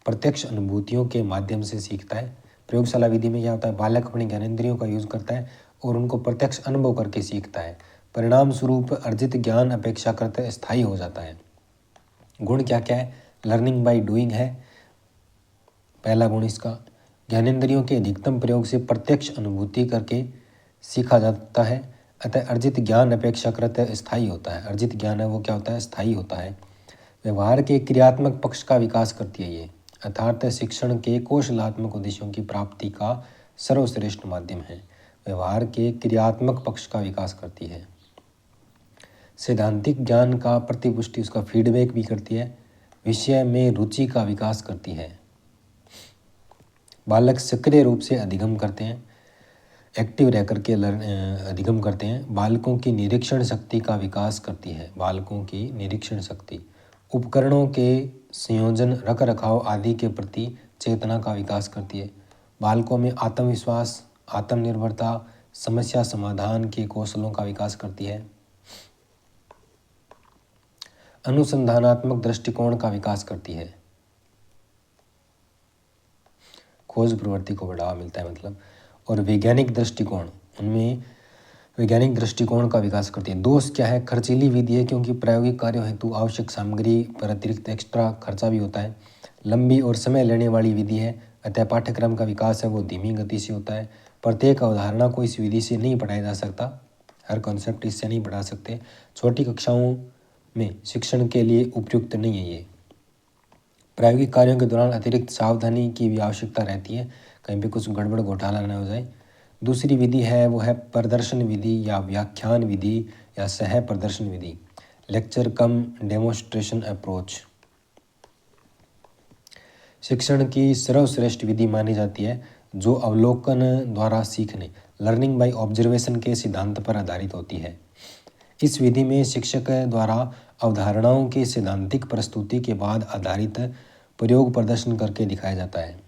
प्रत्यक्ष अनुभूतियों के माध्यम से सीखता है। प्रयोगशाला विधि में क्या होता है? बालक अपने ज्ञानेंद्रियों का यूज करता है और उनको प्रत्यक्ष अनुभव करके सीखता है। परिणाम स्वरूप अर्जित ज्ञान अपेक्षाकृत स्थायी हो जाता है। गुण क्या क्या है? लर्निंग बाय डूइंग है पहला गुण इसका। ज्ञानेंद्रियों के अधिकतम प्रयोग से प्रत्यक्ष अनुभूति करके सीखा जाता है, अतः अर्जित ज्ञान अपेक्षाकृत स्थायी होता है। अर्जित ज्ञान है वो क्या होता है? स्थायी होता है। व्यवहार के क्रियात्मक पक्ष का विकास करती है ये, अर्थात शिक्षण के कौशलात्मक उद्देश्यों की प्राप्ति का सर्वश्रेष्ठ माध्यम है। व्यवहार के क्रियात्मक पक्ष का विकास करती है। सैद्धांतिक ज्ञान का प्रतिपुष्टि, उसका फीडबैक भी करती है। विषय में रुचि का विकास करती है। बालक सक्रिय रूप से अधिगम करते हैं। एक्टिव रह करके अधिगम करते हैं। बालकों की निरीक्षण शक्ति का विकास करती है। बालकों की निरीक्षण शक्ति उपकरणों के संयोजन, रख रखाव आदि के प्रति चेतना का विकास करती है। बालकों में आत्मविश्वास, आत्मनिर्भरता, समस्या समाधान के कौशलों का विकास करती है। अनुसंधानात्मक दृष्टिकोण का विकास करती है। खोज प्रवृत्ति को बढ़ावा मिलता है मतलब। और वैज्ञानिक दृष्टिकोण, उनमें वैज्ञानिक दृष्टिकोण का विकास करती है। दोष क्या है? खर्चीली विधि है क्योंकि प्रायोगिक कार्यों हेतु आवश्यक सामग्री पर अतिरिक्त एक्स्ट्रा खर्चा भी होता है। लंबी और समय लेने वाली विधि है, अतः पाठ्यक्रम का विकास है वो धीमी गति से होता है। प्रत्येक अवधारणा को इस विधि से नहीं पढ़ाया जा सकता, हर कॉन्सेप्ट इससे नहीं पढ़ा सकते। छोटी कक्षाओं में शिक्षण के लिए उपयुक्त नहीं है ये। प्रायोगिक कार्यों के दौरान अतिरिक्त सावधानी की भी आवश्यकता रहती है, कहीं पे कुछ गड़बड़ घोटाला न हो जाए। दूसरी विधि है वो है प्रदर्शन विधि या व्याख्यान विधि या सह प्रदर्शन विधि, लेक्चर कम डेमोन्स्ट्रेशन अप्रोच। शिक्षण की सर्वश्रेष्ठ विधि मानी जाती है जो अवलोकन द्वारा सीखने, लर्निंग बाय ऑब्जर्वेशन के सिद्धांत पर आधारित होती है। इस विधि में शिक्षक द्वारा अवधारणाओं की सैद्धांतिक प्रस्तुति के बाद आधारित प्रयोग प्रदर्शन करके दिखाया जाता है।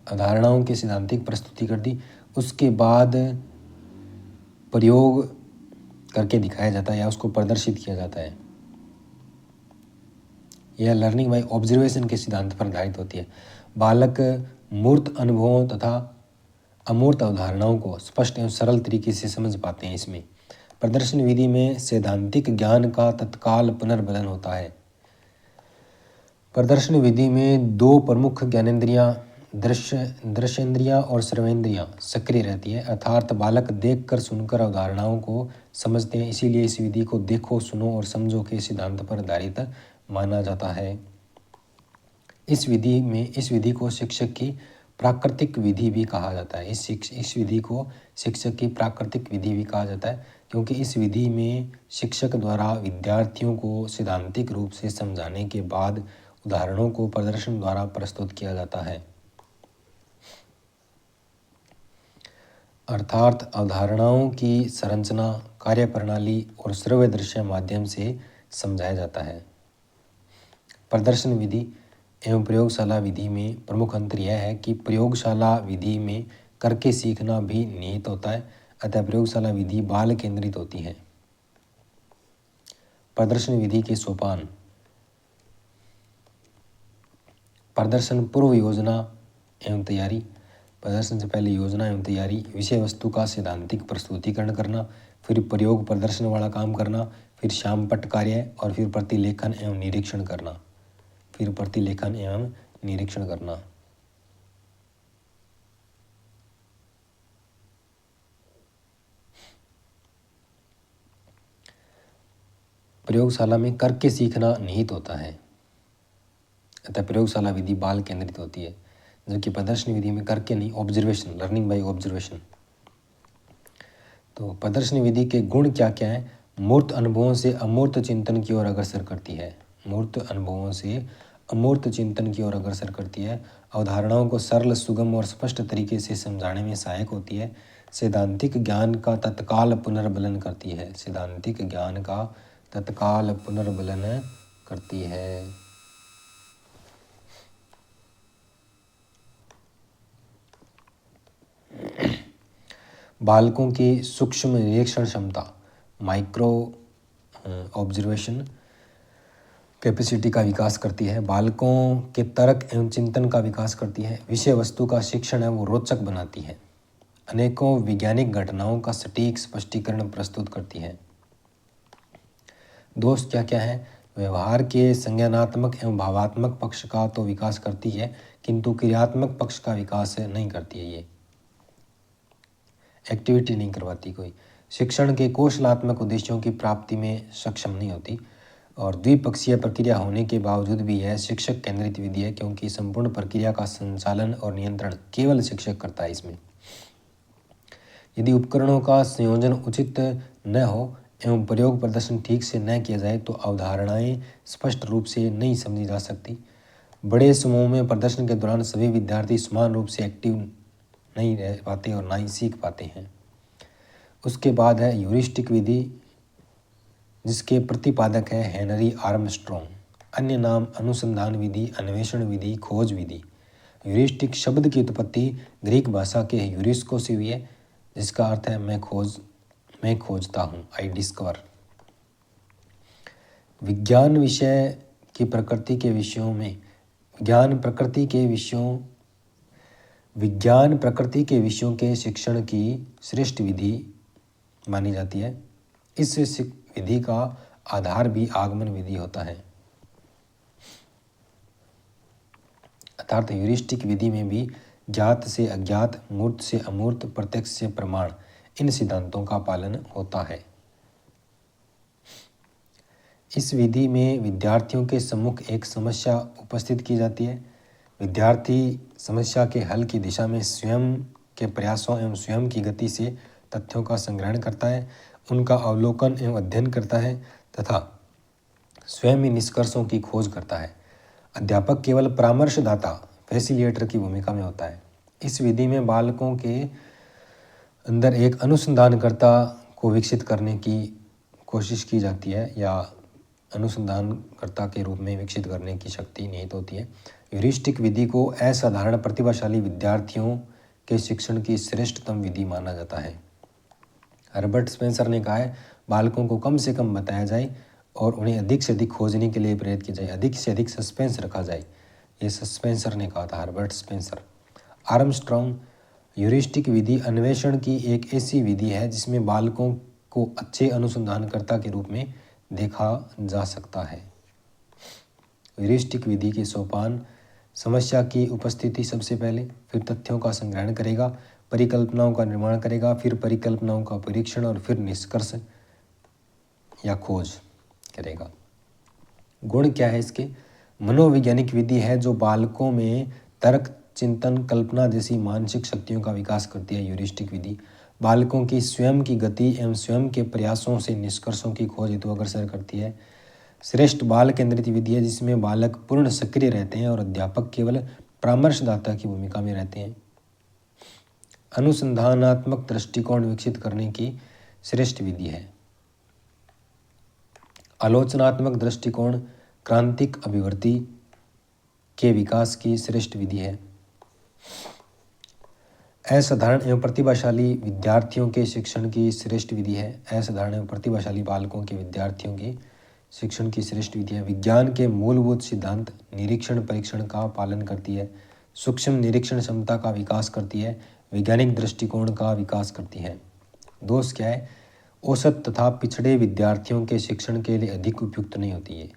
अवधारणाओं की सैद्धांतिक प्रस्तुति कर दी, उसके बाद प्रयोग करके दिखाया जाता है या उसको प्रदर्शित किया जाता है। यह लर्निंग बाय ऑब्जर्वेशन के सिद्धांत पर आधारित होती है। बालक मूर्त अनुभवों तथा अमूर्त अवधारणाओं को स्पष्ट एवं सरल तरीके से समझ पाते हैं। इसमें प्रदर्शन विधि में सैद्धांतिक ज्ञान का तत्काल पुनर्बलन होता है। प्रदर्शन विधि में दो प्रमुख ज्ञानेंद्रियां, दृश्येंद्रियां और श्रवणेंद्रियां सक्रिय रहती है, अर्थात बालक देखकर सुनकर अवधारणाओं को समझते हैं। इसीलिए इस विधि को देखो, सुनो और समझो के सिद्धांत पर आधारित माना जाता है। इस विधि को शिक्षक की प्राकृतिक विधि भी कहा जाता है। इस विधि को शिक्षक की प्राकृतिक विधि भी कहा जाता है क्योंकि इस विधि में शिक्षक द्वारा विद्यार्थियों को सैद्धांतिक रूप से समझाने के बाद उदाहरणों को प्रदर्शन द्वारा प्रस्तुत किया जाता है, अर्थात अवधारणाओं की संरचना, कार्यप्रणाली और श्रव्य दृश्य माध्यम से समझाया जाता है। प्रदर्शन विधि एवं प्रयोगशाला विधि में प्रमुख अंतर यह है कि प्रयोगशाला विधि में करके सीखना भी निहित होता है, अतः प्रयोगशाला विधि बाल केंद्रित होती है। प्रदर्शन विधि के सोपान: प्रदर्शन पूर्व योजना एवं तैयारी, प्रदर्शन से पहले योजना एवं तैयारी, विषय वस्तु का सैद्धांतिक प्रस्तुतिकरण करना, फिर प्रयोग प्रदर्शन वाला काम करना, फिर शामपट कार्य और फिर प्रतिलेखन एवं निरीक्षण करना। प्रयोगशाला में करके सीखना निहित होता है, अतः प्रयोगशाला विधि बाल केंद्रित होती है, जबकि प्रदर्शन विधि में करके नहीं, ऑब्जर्वेशन, लर्निंग बाय ऑब्जर्वेशन। तो प्रदर्शन विधि के गुण क्या क्या है? मूर्त अनुभवों से अमूर्त चिंतन की ओर अग्रसर करती है। मूर्त अनुभवों से अमूर्त चिंतन की ओर अग्रसर करती है। अवधारणाओं को सरल, सुगम और स्पष्ट तरीके से समझाने में सहायक होती है। सैद्धांतिक ज्ञान का तत्काल पुनर्बलन करती है। सैद्धांतिक ज्ञान का तत्काल पुनर्बलन करती है। बालकों की सूक्ष्म निरीक्षण क्षमता, माइक्रो ऑब्जर्वेशन कैपेसिटी का विकास करती है। बालकों के तर्क एवं चिंतन का विकास करती है। विषय वस्तु का शिक्षण है वो रोचक बनाती है। अनेकों वैज्ञानिक घटनाओं का सटीक स्पष्टीकरण प्रस्तुत करती है। दोष क्या क्या है? व्यवहार के संज्ञानात्मक एवं भावात्मक पक्ष का तो विकास करती है किंतु क्रियात्मक पक्ष का विकास नहीं करती है। ये एक्टिविटी नहीं करवाती कोई। शिक्षण के कौशलात्मक उद्देश्यों की प्राप्ति में सक्षम नहीं होती। और द्विपक्षीय प्रक्रिया होने के बावजूद भी यह शिक्षक केंद्रित विधि है क्योंकि संपूर्ण प्रक्रिया का संचालन और नियंत्रण केवल शिक्षक करता है। इसमें यदि उपकरणों का संयोजन उचित न हो एवं प्रयोग प्रदर्शन ठीक से न किया जाए तो अवधारणाएं स्पष्ट रूप से नहीं समझी जा सकती। बड़े समूह में प्रदर्शन के दौरान सभी विद्यार्थी समान रूप से एक्टिव नहीं रह पाते और ना ही सीख पाते हैं। उसके बाद है ह्यूरिस्टिक विधि, जिसके प्रतिपादक है हेनरी आर्मस्ट्रॉन्ग। अन्य नाम अनुसंधान विधि, अन्वेषण विधि, खोज विधि। ह्यूरिस्टिक शब्द की उत्पत्ति ग्रीक भाषा के ह्यूरिस्को से हुई है, जिसका अर्थ है मैं खोजता हूँ, आई डिस्कवर। विज्ञान विषय की प्रकृति के विषयों में विज्ञान प्रकृति के विषयों के शिक्षण की श्रेष्ठ विधि मानी जाती है। इस विधि का आधार भी आगमन विधि होता है, अर्थात ह्यूरिस्टिक विधि में भी ज्ञात से अज्ञात, मूर्त से अमूर्त, प्रत्यक्ष से प्रमाण, इन सिद्धांतों का पालन होता है। इस विधि में विद्यार्थियों के सम्मुख एक समस्या उपस्थित की जाती है। विद्यार्थी समस्या के हल की दिशा में स्वयं के प्रयासों एवं स्वयं की गति से तथ्यों का संग्रहण करता है, उनका अवलोकन एवं अध्ययन करता है तथा स्वयं ही निष्कर्षों की खोज करता है। अध्यापक केवल परामर्शदाता, फैसिलिटेटर की भूमिका में होता है। इस विधि में बालकों के अंदर एक अनुसंधानकर्ता को विकसित करने की कोशिश की जाती है या अनुसंधानकर्ता के रूप में विकसित करने की शक्ति निहित होती है। ह्यूरिस्टिक विधि को असाधारण प्रतिभाशाली विद्यार्थियों के शिक्षण की श्रेष्ठतम विधि माना जाता है। हर्बर्ट स्पेंसर ने कहा है, बालकों को कम से कम बताया जाए और उन्हें अधिक से अधिक खोजने के लिए प्रेरित किया जाए, अधिक से अधिक सस्पेंस रखा जाए। ये स्पेंसर ने कहा था, हर्बर्ट स्पेंसर। आर्मस्ट्रॉन्ग, ह्यूरिस्टिक विधि अन्वेषण की एक ऐसी विधि है जिसमें बालकों को अच्छे अनुसंधानकर्ता के रूप में देखा जा सकता है। ह्यूरिस्टिक विधि के सोपान: समस्या की उपस्थिति सबसे पहले, फिर तथ्यों का संग्रहण करेगा, परिकल्पनाओं का निर्माण करेगा, फिर परिकल्पनाओं का परीक्षण और फिर निष्कर्ष या खोज करेगा। गुण क्या है इसके? मनोवैज्ञानिक विधि है जो बालकों में तर्क, चिंतन, कल्पना जैसी मानसिक शक्तियों का विकास करती है। ह्यूरिस्टिक विधि बालकों की स्वयं की गति एवं स्वयं के प्रयासों से निष्कर्षों की खोज हेतु अग्रसर करती है। श्रेष्ठ बाल केंद्रित विधि है जिसमें बालक पूर्ण सक्रिय रहते हैं और अध्यापक केवल परामर्शदाता की भूमिका में रहते हैं। अनुसंधानात्मक दृष्टिकोण विकसित करने की श्रेष्ठ विधि है। आलोचनात्मक दृष्टिकोण क्रांतिक अभिवृत्ति के विकास की श्रेष्ठ विधि है। असाधारण एवं प्रतिभाशाली विद्यार्थियों के शिक्षण की श्रेष्ठ विधि है। असाधारण एवं प्रतिभाशाली बालकों के विद्यार्थियों के शिक्षण की श्रेष्ठ विधि है। विज्ञान के मूलभूत सिद्धांत निरीक्षण परीक्षण का पालन करती है। सूक्ष्म निरीक्षण क्षमता का विकास करती है। वैज्ञानिक दृष्टिकोण का विकास करती है। दोष क्या है? औसत तथा पिछड़े विद्यार्थियों के शिक्षण के लिए अधिक उपयुक्त नहीं होती है।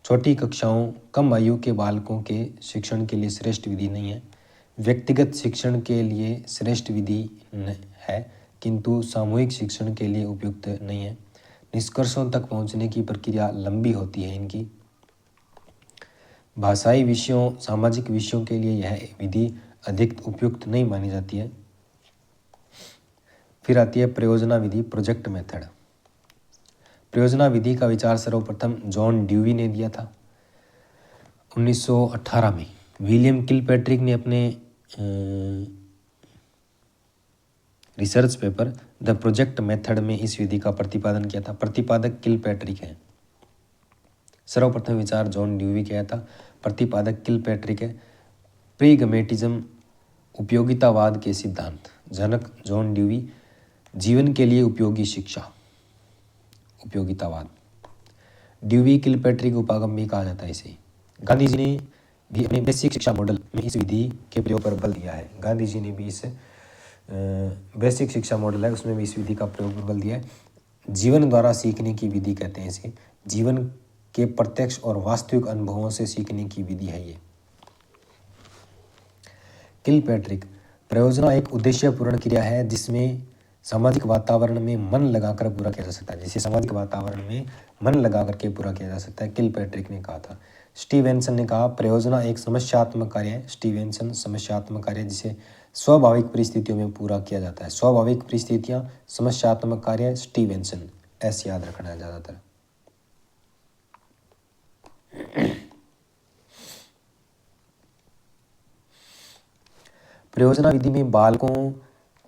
छोटी कक्षाओं, कम आयु के बालकों के शिक्षण के लिए श्रेष्ठ विधि नहीं है। व्यक्तिगत शिक्षण के लिए श्रेष्ठ विधि है किंतु सामूहिक शिक्षण के लिए उपयुक्त नहीं है। निष्कर्षों तक पहुंचने की प्रक्रिया लंबी होती है इनकी। भाषाई विषयों, सामाजिक विषयों के लिए यह विधि अधिक उपयुक्त नहीं मानी जाती है। फिर आती है प्रयोजना विधि, प्रोजेक्ट मेथड। प्रयोजना विधि का विचार सर्वप्रथम जॉन ड्यूवी ने दिया था 1918 में। विलियम किलपैट्रिक ने अपने research paper the project method में इस विधि का प्रतिपादन किया था। प्रतिपादक किलपैट्रिक है। सर्वप्रथम विचार जॉन ड्यूवी किया था, प्रतिपादक किलपैट्रिक है। प्रीगमेटिज्म, उपयोगितावाद के सिद्धांत, जनक जॉन ड्यूवी। जीवन के लिए उपयोगी शिक्षा, उपयोगितावाद। ड्यूवी किलपैट्रिक उपागम भी कहा जाता है इसे। गांधी जी ने भी अपने बेसिक शिक्षा मॉडल में इस विधि के प्रयोग पर बल दिया है। गांधी जी ने भी इस बेसिक शिक्षा मॉडल है उसमें भी इस विधि का प्रयोग पर बल दिया है। जीवन द्वारा सीखने की विधि कहते हैं इसे। जीवन के प्रत्यक्ष और वास्तविक अनुभवों से सीखने की विधि है ये। किलपैट्रिक, प्रयोजना एक उद्देश्यपूर्ण क्रिया है जिसमें सामाजिक वातावरण में मन लगाकर पूरा किया जा सकता है। जिसे सामाजिक वातावरण में मन लगा करके पूरा किया जा सकता है, किलपैट्रिक ने कहा था। स्टीवेंसन ने कहा प्रयोजना एक समस्यात्मक कार्य है। स्टीवेंसन, समस्यात्मक कार्य जिसे स्वाभाविक परिस्थितियों में पूरा किया जाता है। स्वाभाविक परिस्थितियां, समस्यात्मक कार्य, स्टीवेंसन। ऐसे याद रखना है ज़्यादातर। परियोजना विधि में बालकों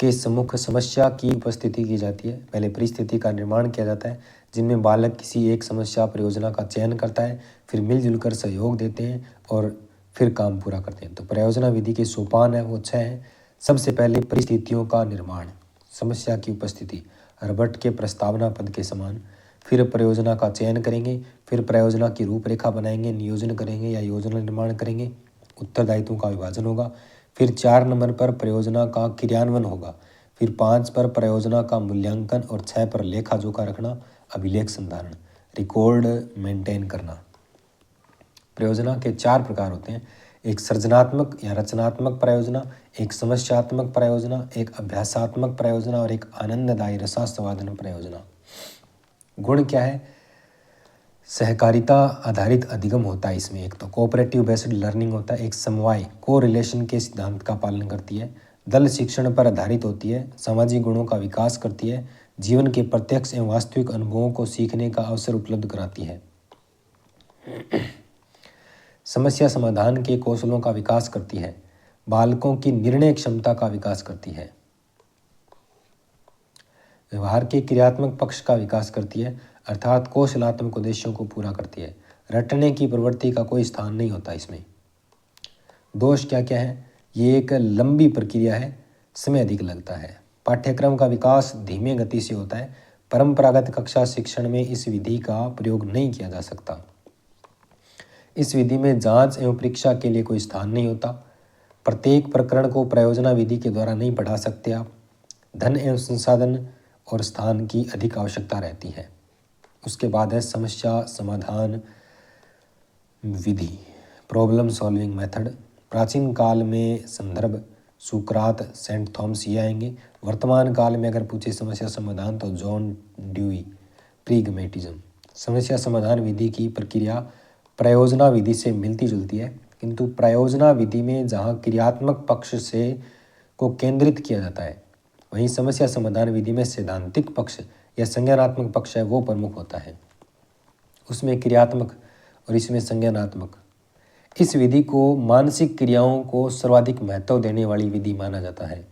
के सम्मुख समस्या की उपस्थिति की जाती है। पहले परिस्थिति का निर्माण किया जाता है जिनमें बालक किसी एक समस्या परियोजना का चयन करता है, फिर मिलजुल कर सहयोग देते हैं और फिर काम पूरा करते हैं। तो परियोजना विधि के सोपान है वो 6 हैं। सबसे पहले परिस्थितियों का निर्माण, समस्या की उपस्थिति रबर्ट के प्रस्तावना पद के समान। फिर परियोजना का चयन करेंगे, फिर परियोजना की रूपरेखा बनाएंगे, नियोजन करेंगे या योजना निर्माण करेंगे, उत्तरदायित्वों का विभाजन होगा। फिर 4 नंबर पर परियोजना का क्रियान्वयन होगा। फिर 5 पर परियोजना का मूल्यांकन और 6 पर लेखा जोखा रखना, अभिलेख संधारण, रिकॉर्ड मेंटेन करना। परियोजना के 4 प्रकार होते हैं, एक सृजनात्मक या रचनात्मक परियोजना, एक समस्यात्मक परियोजना, एक अभ्यासात्मक परियोजना और एक आनंददायी रसास्वादन परियोजना। गुण क्या है? सहकारिता आधारित अधिगम होता है इसमें, एक तो कोऑपरेटिव बेस्ड लर्निंग होता है, एक समवाय को रिलेशन के सिद्धांत का पालन करती है, दल शिक्षण पर आधारित होती है, सामाजिक गुणों का विकास करती है, जीवन के प्रत्यक्ष एवं वास्तविक अनुभवों को सीखने का अवसर उपलब्ध कराती है, समस्या समाधान के कौशलों का विकास करती है, बालकों की निर्णय क्षमता का विकास करती है, व्यवहार के क्रियात्मक पक्ष का विकास करती है अर्थात कौशलात्मक उद्देश्यों को पूरा करती है। रटने की प्रवृत्ति का कोई स्थान नहीं होता इसमें। दोष क्या क्या है? ये एक लंबी प्रक्रिया है, समय अधिक लगता है, पाठ्यक्रम का विकास धीमे गति से होता है, परंपरागत कक्षा शिक्षण में इस विधि का प्रयोग नहीं किया जा सकता। इस विधि में जांच एवं परीक्षा के लिए कोई स्थान नहीं होता। प्रत्येक प्रकरण को परियोजना विधि के द्वारा नहीं पढ़ा सकते आप। धन एवं संसाधन और स्थान की अधिक आवश्यकता रहती है। उसके बाद है समस्या समाधान विधि, प्रॉब्लम सॉल्विंग मेथड। प्राचीन काल में संदर्भ सुकरात, सेंट थॉमस ये आएंगे। वर्तमान काल में अगर पूछे समस्या समाधान तो जॉन ड्यूई, प्रीगमेटिज्म। समस्या समाधान विधि की प्रक्रिया प्रयोजना विधि से मिलती जुलती है, किंतु प्रयोजना विधि में जहाँ क्रियात्मक पक्ष से को केंद्रित किया जाता है, वहीं समस्या समाधान विधि में सैद्धांतिक पक्ष या संज्ञानात्मक पक्ष है वो प्रमुख होता है। उसमें क्रियात्मक और इसमें संज्ञानात्मक। इस विधि को मानसिक क्रियाओं को सर्वाधिक महत्व देने वाली विधि माना जाता है।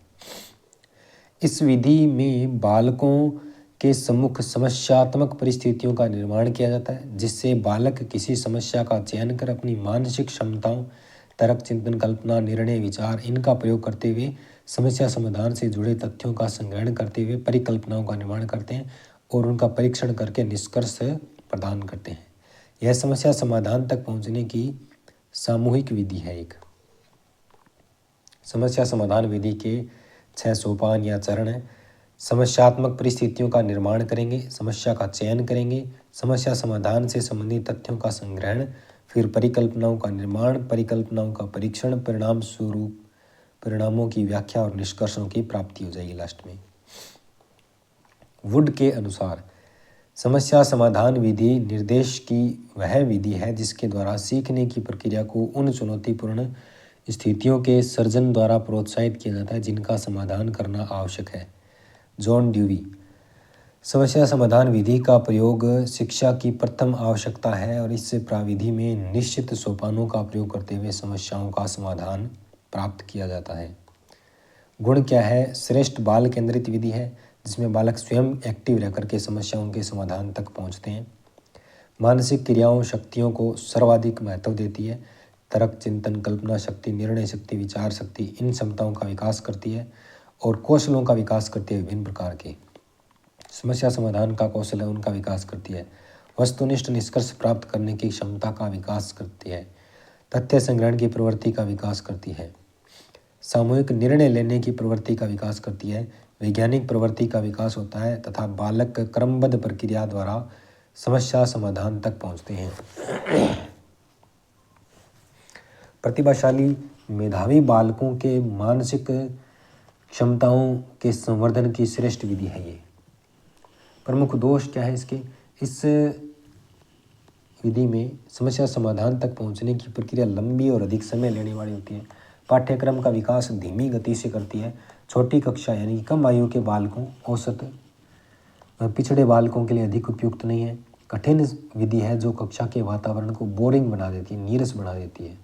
इस विधि में बालकों के सम्मुख समस्यात्मक परिस्थितियों का निर्माण किया जाता है, जिससे बालक किसी समस्या का चयन कर अपनी मानसिक क्षमताओं, तर्क, चिंतन, कल्पना, निर्णय, विचार इनका प्रयोग करते हुए समस्या समाधान से जुड़े तथ्यों का संग्रहण करते हुए परिकल्पनाओं का निर्माण करते हैं और उनका परीक्षण करके निष्कर्ष प्रदान करते हैं। यह समस्या समाधान तक पहुंचने की सामूहिक विधि है। एक समस्या समाधान विधि के 6 सोपान या चरण हैं। समस्यात्मक परिस्थितियों का निर्माण करेंगे, समस्या का चयन करेंगे, समस्या समाधान से संबंधित तथ्यों का संग्रहण, फिर परिकल्पनाओं का निर्माण, परिकल्पनाओं का परीक्षण, परिणाम स्वरूप परिणामों की व्याख्या और निष्कर्षों की प्राप्ति हो जाएगी लास्ट में। वुड के अनुसार समस्या समाधान विधि निर्देश की वह विधि है जिसके द्वारा सीखने की प्रक्रिया को उन चुनौतीपूर्ण स्थितियों के सर्जन द्वारा प्रोत्साहित किया जाता है जिनका समाधान करना आवश्यक है। John dewy. समस्या समाधान विधि का प्रयोग शिक्षा की प्रथम आवश्यकता है और इस प्राविधि में निश्चित सोपानों का प्रयोग करते हुए समस्याओं का समाधान प्राप्त किया जाता है। गुण क्या है? श्रेष्ठ बाल केंद्रित विधि है जिसमें बालक स्वयं एक्टिव रहकर के समस्याओं के समाधान तक पहुंचते हैं। मानसिक क्रियाओं शक्तियों को सर्वाधिक महत्व देती है। तर्क, चिंतन, कल्पना शक्ति, निर्णय शक्ति, विचार शक्ति इन क्षमताओं का विकास करती है और कौशलों का विकास करती है। विभिन्न प्रकार के समस्या समाधान का कौशल है उनका विकास करती है। वस्तुनिष्ठ निष्कर्ष प्राप्त करने की क्षमता का विकास करती है। तथ्य संग्रहण की प्रवृत्ति का विकास करती है। सामूहिक निर्णय लेने की प्रवृत्ति का विकास करती है। वैज्ञानिक प्रवृत्ति का विकास होता है तथा बालक क्रमबद्ध प्रक्रिया द्वारा समस्या समाधान तक पहुंचते हैं। प्रतिभाशाली मेधावी बालकों के मानसिक क्षमताओं के संवर्धन की श्रेष्ठ विधि है ये। प्रमुख दोष क्या है इसके? इस विधि में समस्या समाधान तक पहुंचने की प्रक्रिया लंबी और अधिक समय लेने वाली होती है। पाठ्यक्रम का विकास धीमी गति से करती है। छोटी कक्षा यानी कि कम आयु के बालकों, औसत पिछड़े बालकों के लिए अधिक उपयुक्त नहीं है। कठिन विधि है जो कक्षा के वातावरण को बोरिंग बना देती है, नीरस बना देती है।